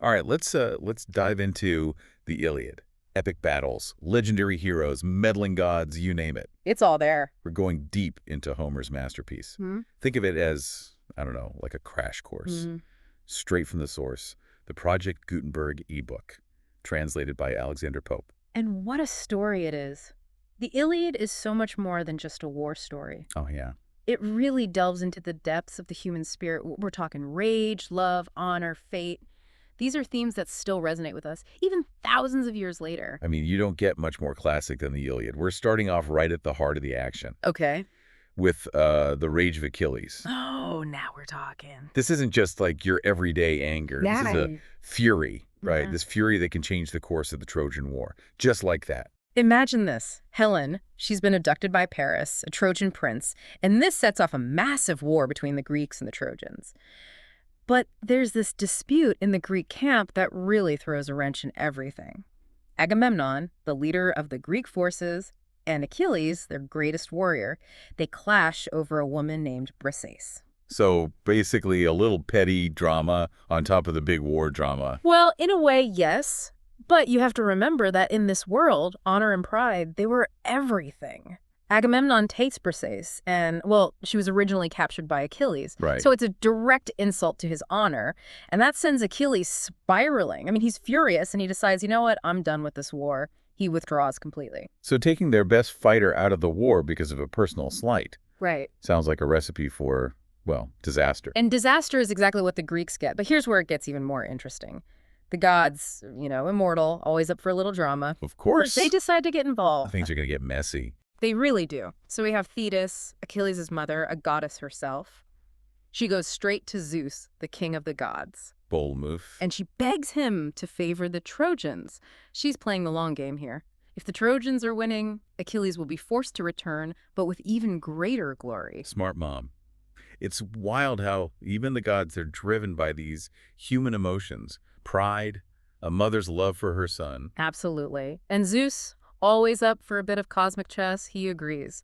All right, let's dive into the Iliad. Epic battles, legendary heroes, meddling gods, you name it. It's all there. We're going deep into Homer's masterpiece. Hmm? Think of it as, I don't know, like a crash course, Hmm. straight from the source, the Project Gutenberg ebook, translated by Alexander Pope. And what a story it is. The Iliad is so much more than just a war story. Oh, yeah. It really delves into the depths of the human spirit. We're talking rage, love, honor, fate. These are themes that still resonate with us, even thousands of years later. I mean, you don't get much more classic than the Iliad. We're starting off right at the heart of the action Okay. with the rage of Achilles. Oh, now we're talking. This isn't just like your everyday anger. This is a Right. fury, right? Yeah. This fury that can change the course of the Trojan War, just like that. Imagine this. Helen, she's been abducted by Paris, a Trojan prince, and this sets off a massive war between the Greeks and the Trojans. But there's this dispute in the Greek camp that really throws a wrench in everything. Agamemnon, the leader of the Greek forces, and Achilles, their greatest warrior, they clash over a woman named Briseis. So basically a little petty drama on top of the big war drama. Well, in a way, yes. But you have to remember that in this world, honor and pride, they were everything. Agamemnon takes Briseis, and, well, she was originally captured by Achilles. Right. So it's a direct insult to his honor, and that sends Achilles spiraling. I mean, he's furious, and he decides, you know what, I'm done with this war. He withdraws completely. So taking their best fighter out of the war because of a personal slight Right. sounds like a recipe for, well, disaster. And disaster is exactly what the Greeks get, but here's where it gets even more interesting. The gods, immortal, always up for a little drama. Of course, They decide to get involved. things are going to get messy. They really do. So we have Thetis, Achilles' mother, a goddess herself. She goes straight to Zeus, the king of the gods, Bold move. and she begs him to favor the Trojans. She's playing the long game here. If the Trojans are winning, Achilles will be forced to return, but with even greater glory. Smart mom. It's wild how even the gods are driven by these human emotions. Pride, a mother's love for her son. Absolutely. And Zeus, always up for a bit of cosmic chess, he agrees.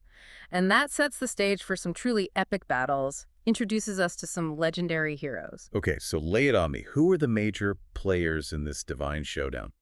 And that sets the stage for some truly epic battles, introduces us to some legendary heroes. Okay, so lay it on me. Who are the major players in this divine showdown?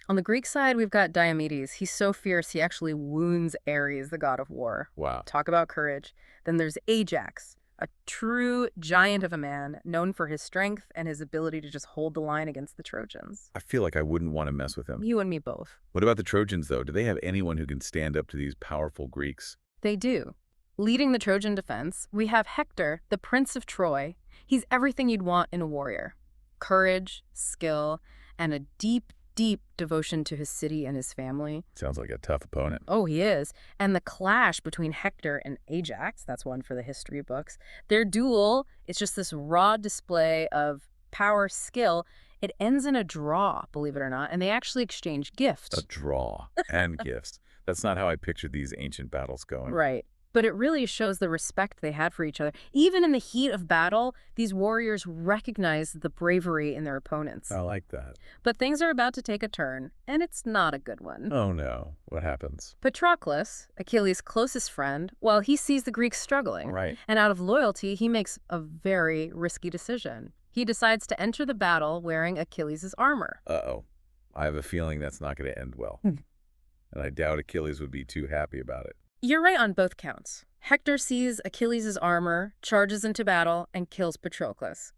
On the Greek side, we've got Diomedes. He's so fierce, he actually wounds Ares, the god of war. Wow. Talk about courage. Then there's Ajax, a true giant of a man, known for his strength and his ability to just hold the line against the Trojans. I feel like I wouldn't want to mess with him. You and me both. What about the Trojans, though? Do they have anyone who can stand up to these powerful Greeks? They do. Leading the Trojan defense, we have Hector, the Prince of Troy. He's everything you'd want in a warrior. Courage, skill, and a deep, deep devotion to his city and his family. Sounds like a tough opponent. Oh, he is. And the clash between Hector and Ajax, that's one for the history books, their duel is just this raw display of power, skill. It ends in a draw, believe it or not, and they actually exchange gifts. A draw and gifts. That's not how I pictured these ancient battles going. Right. But it really shows the respect they had for each other. Even in the heat of battle, these warriors recognize the bravery in their opponents. I like that. But things are about to take a turn, and it's not a good one. Oh, no. What happens? Patroclus, Achilles' closest friend, well, he sees the Greeks struggling. Right. And out of loyalty, he makes a very risky decision. He decides to enter the battle wearing Achilles' armor. Uh-oh. I have a feeling that's not going to end well. And I doubt Achilles would be too happy about it. You're right on both counts. Hector sees Achilles' armor, charges into battle, and kills Patroclus.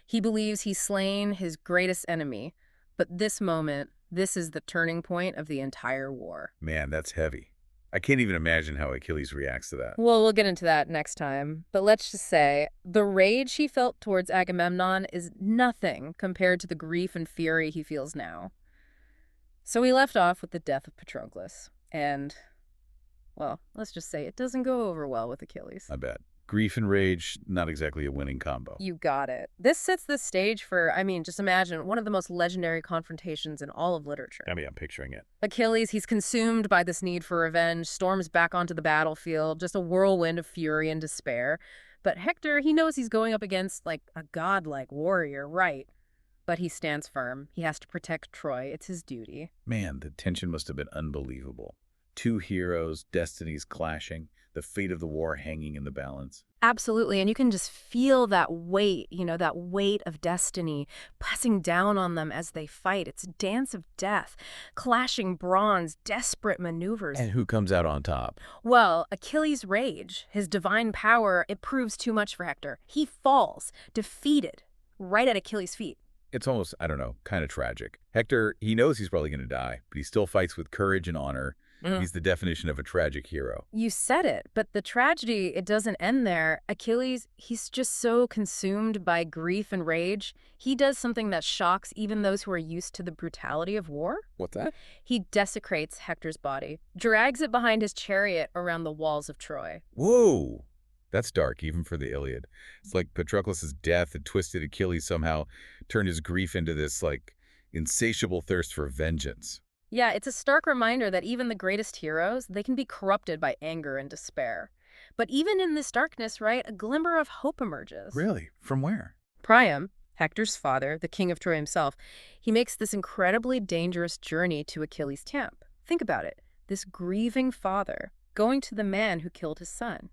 He believes he's slain his greatest enemy, but this moment, this is the turning point of the entire war. Man, that's heavy. I can't even imagine how Achilles reacts to that. Well, we'll get into that next time, but let's just say the rage he felt towards Agamemnon is nothing compared to the grief and fury he feels now. So we left off with the death of Patroclus, and, well, let's just say it doesn't go over well with Achilles. I bet. Grief and rage, not exactly a winning combo. You got it. This sets the stage for, just imagine, one of the most legendary confrontations in all of literature. I mean, I'm picturing it. Achilles, he's consumed by this need for revenge, storms back onto the battlefield, just a whirlwind of fury and despair. But Hector, he knows he's going up against, like, a godlike warrior, right? But he stands firm. He has to protect Troy. It's his duty. Man, the tension must have been unbelievable. Two heroes, destinies clashing, the fate of the war hanging in the balance. Absolutely, and you can just feel that weight, that weight of destiny pressing down on them as they fight. It's a dance of death, clashing bronze, desperate maneuvers. And who comes out on top? Well, Achilles' rage, his divine power, it proves too much for Hector. He falls, defeated, right at Achilles' feet. It's almost, I don't know, kind of tragic. Hector, he knows he's probably going to die, but he still fights with courage and honor. He's the definition of a tragic hero. You said it, but the tragedy, it doesn't end there. Achilles, he's just so consumed by grief and rage. He does something that shocks even those who are used to the brutality of war. What's that? He desecrates Hector's body, drags it behind his chariot around the walls of Troy. Whoa! That's dark, even for the Iliad. It's like Patroclus' death had twisted Achilles somehow, turned his grief into this, insatiable thirst for vengeance. Yeah, it's a stark reminder that even the greatest heroes, they can be corrupted by anger and despair. But even in this darkness, right, a glimmer of hope emerges. Really? From where? Priam, Hector's father, the king of Troy himself, he makes this incredibly dangerous journey to Achilles' camp. Think about it. This grieving father going to the man who killed his son.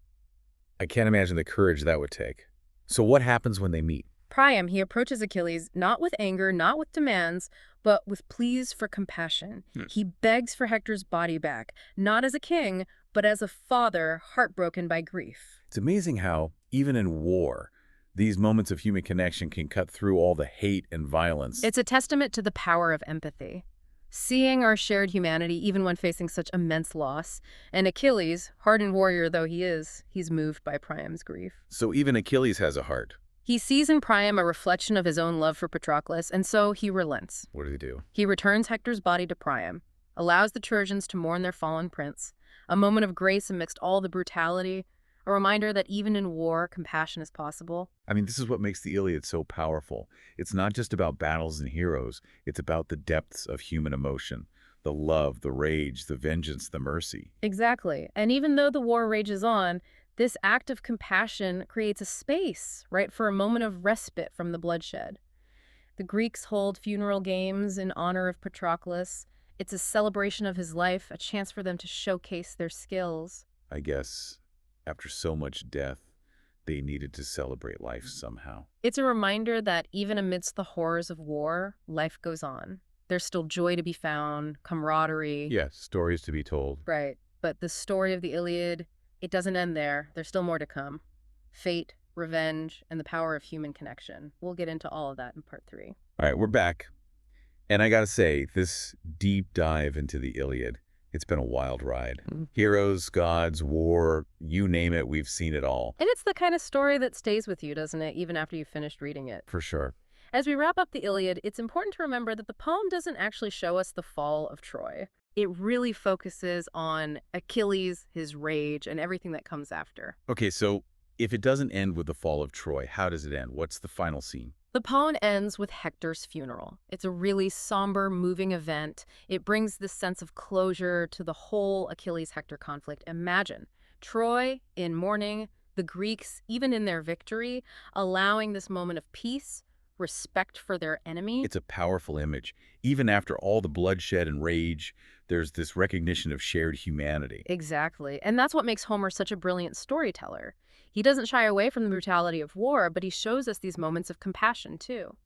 I can't imagine the courage that would take. So what happens when they meet? Priam, he approaches Achilles not with anger, not with demands, but with pleas for compassion. He begs for Hector's body back, not as a king, but as a father heartbroken by grief. It's amazing how, even in war, these moments of human connection can cut through all the hate and violence. It's a testament to the power of empathy. Seeing our shared humanity even when facing such immense loss. And Achilles, hardened warrior though he is, he's moved by Priam's grief. So even Achilles has a heart. He sees in Priam a reflection of his own love for Patroclus, and so he relents. What does he do? He returns Hector's body to Priam, allows the Trojans to mourn their fallen prince, a moment of grace amidst all the brutality, a reminder that even in war, compassion is possible. I mean, this is what makes the Iliad so powerful. It's not just about battles and heroes. It's about the depths of human emotion, the love, the rage, the vengeance, the mercy. Exactly. And even though the war rages on, this act of compassion creates a space, right, for a moment of respite from the bloodshed. The Greeks hold funeral games in honor of Patroclus. It's a celebration of his life, a chance for them to showcase their skills. I guess after so much death, they needed to celebrate life somehow. It's a reminder that even amidst the horrors of war, life goes on. There's still joy to be found, camaraderie. Yes, stories to be told. Right. But the story of the Iliad, it doesn't end there. There's still more to come. Fate, revenge, and the power of human connection. We'll get into all of that in part 3. All right, we're back. And I gotta say, this deep dive into the Iliad, it's been a wild ride. Heroes, gods, war, you name it, we've seen it all. And it's the kind of story that stays with you, doesn't it, even after you've finished reading it? For sure. As we wrap up the Iliad, it's important to remember that the poem doesn't actually show us the fall of Troy. It really focuses on Achilles, his rage, and everything that comes after. Okay, so if it doesn't end with the fall of Troy, how does it end? What's the final scene? The poem ends with Hector's funeral. It's a really somber, moving event. It brings this sense of closure to the whole Achilles-Hector conflict. Imagine Troy in mourning, the Greeks, even in their victory, allowing this moment of peace, respect for their enemy. It's a powerful image. Even after all the bloodshed and rage, there's this recognition of shared humanity. Exactly. And that's what makes Homer such a brilliant storyteller. He doesn't shy away from the brutality of war, but he shows us these moments of compassion, too.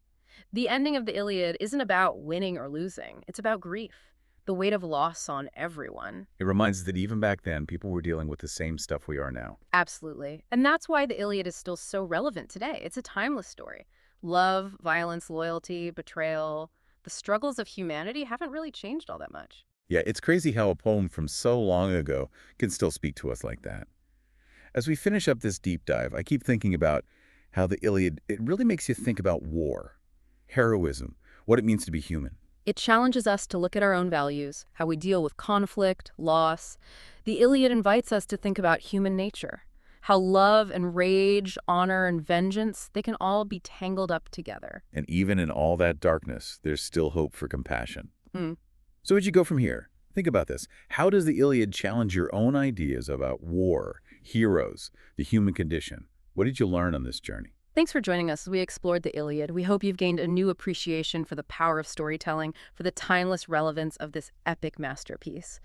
The ending of the Iliad isn't about winning or losing. It's about grief, the weight of loss on everyone. It reminds us that even back then, people were dealing with the same stuff we are now. Absolutely. And that's why the Iliad is still so relevant today. It's a timeless story. Love, violence, loyalty, betrayal, the struggles of humanity haven't really changed all that much. Yeah, it's crazy how a poem from so long ago can still speak to us like that. As we finish up this deep dive, I keep thinking about how the Iliad, it really makes you think about war, heroism, what it means to be human. It challenges us to look at our own values, how we deal with conflict, loss. The Iliad invites us to think about human nature, how love and rage, honor and vengeance, they can all be tangled up together. And even in all that darkness, there's still hope for compassion. Mm. So where'd you go from here? Think about this. How does the Iliad challenge your own ideas about war, heroes, the human condition? What did you learn on this journey? Thanks for joining us as we explored the Iliad. We hope you've gained a new appreciation for the power of storytelling, for the timeless relevance of this epic masterpiece.